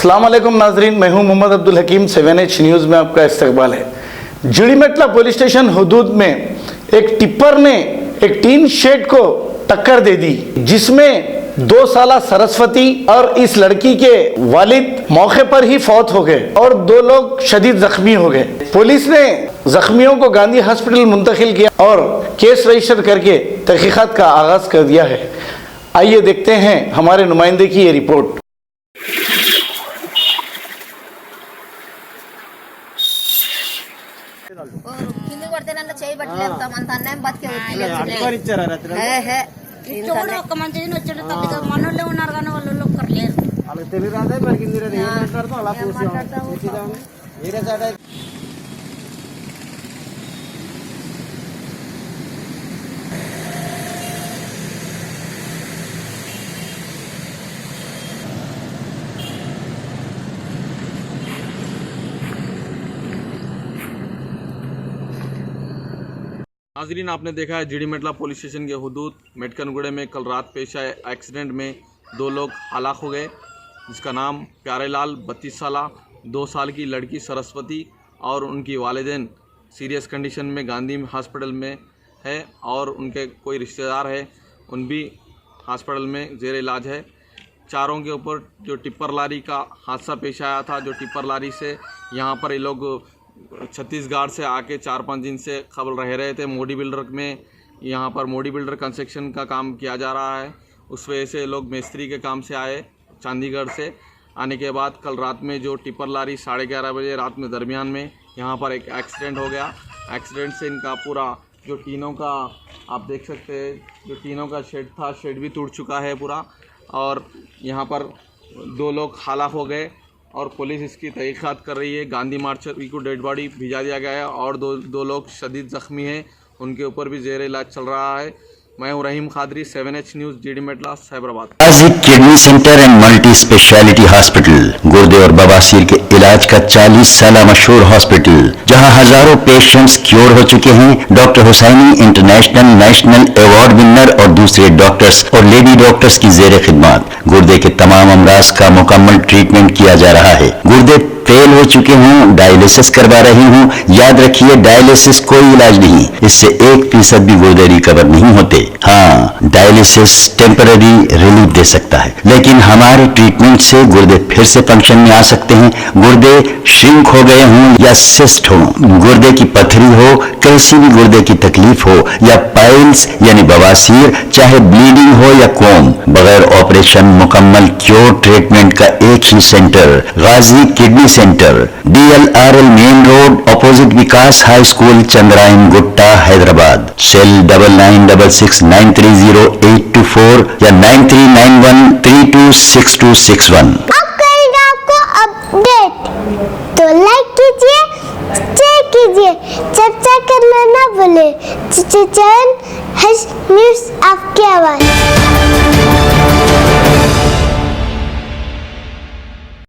अस्सलाम वालेकुम नाजरीन, मैं हूं मोहम्मद अब्दुल हकीम। 7H न्यूज़ में आपका इस्तकबाल है। जिड़ीमेटला पुलिस स्टेशन हुदूद में एक टिप्पर ने एक टीन शेड को टक्कर दे दी, जिसमें 2 साला सरस्वती और इस लड़की के वालिद मौके पर ही फौत हो गए और 2 लोग शदीद जख्मी हो गए। पुलिस ने जख्मियों को गांधी हॉस्पिटल मुंतकिल किया और केस रजिस्टर करके तहकीकात का आगाज कर दिया है। आइए देखते हैं हमारे नुमाइंदे की ये रिपोर्ट। కింద కొడితే నన్ను చేయబట్టలేస్తామంతానే ఒక్క మంచి వచ్చాడు తల్లిగా మనోళ్ళే ఉన్నారు కానీ వాళ్ళు ఒక్కరు లేరు. వాళ్ళకి తెలియదు రాదే మరి కింద మాట్లాడతాం అలా వేరే సైడ్. नाजरीन, आपने देखा है जिड़ीमेटला पुलिस स्टेशन के हुदूद मेटकनगुड़े में कल रात पेश आए एक्सीडेंट में 2 लोग हलाक हो गए, जिसका नाम प्यारेलाल 32 साला, 2 साल की लड़की सरस्वती और उनकी वालिदैन सीरियस कंडीशन में गांधी हॉस्पिटल में है और उनके कोई रिश्तेदार है उन भी हॉस्पिटल में जेर इलाज है। चारों के ऊपर जो टिप्पर लारी का हादसा पेश आया था, जो टिप्पर लारी से यहाँ पर ये लोग छत्तीसगढ़ से आके 4-5 दिन से खबर रह रहे थे। मोडी बिल्डर में यहाँ पर मोडी बिल्डर कंस्ट्रक्शन का काम किया जा रहा है, उस वजह से लोग मिस्त्री के काम से आए चंडीगढ़ से। आने के बाद कल रात में जो टिप्पर लारी 11:30 बजे रात में दरमियान में यहाँ पर एक एक्सीडेंट हो गया। एक्सीडेंट से इनका पूरा जो टीनों का आप देख सकते हैं, जो टीनों का शेड था, शेड भी टूट चुका है पूरा, और यहाँ पर 2 लोग हलाक हो गए और पुलिस इसकी तहकीकात कर रही है। गांधी मार्चर को डेड बॉडी भिजा दिया गया है और दो लोग शदीद ज़ख्मी हैं, उनके ऊपर भी जेर इलाज चल रहा है। मैं हूँ Rahim Khadri, 7H news, Jeedimetla, Cyberabad. Kidney center and multi speciality hospital, गुर्दे और बवासीर के इलाज का 40 साल मशहूर हॉस्पिटल, जहां हजारों पेशेंट्स क्योर हो चुके हैं। Doctor Husaini international national award winner और दूसरे डॉक्टर्स और लेडी डॉक्टर्स की जेर खिदमत गुर्दे के तमाम अमराज का मुकम्मल ट्रीटमेंट किया जा रहा है। गुर्दे फेल हो चुके हों, डायलिसिस करवा रही हूँ, याद रखिए डायलिसिस कोई इलाज नहीं, इससे 1% भी गुर्दे रिकवर नहीं होते। हाँ, डायलिसिस टेम्पररी रिलीफ दे सकता है, लेकिन हमारे ट्रीटमेंट से गुर्दे फिर से फंक्शन में आ सकते हैं। गुर्दे श्रिंक हो गए हों या सिस्ट हो, गुर्दे की पथरी हो, कैसी भी गुर्दे की तकलीफ हो, या पाइल्स यानी बवासीर, चाहे ब्लीडिंग हो या कोम, बगैर ऑपरेशन मुकम्मल क्योर ट्रीटमेंट का एक ही center, Ghazi kidney center, DLRL main road, opposite Vikas high school, Chandrayangutta, Hyderabad. Cell 9966930824 या 9391326261। अब करेगा आपको अपडेट, तो लाइक कीजिए, शेयर कीजिए, चर्चा करना ना भूले। चैनल न्यूज़ आपकी आवाज़।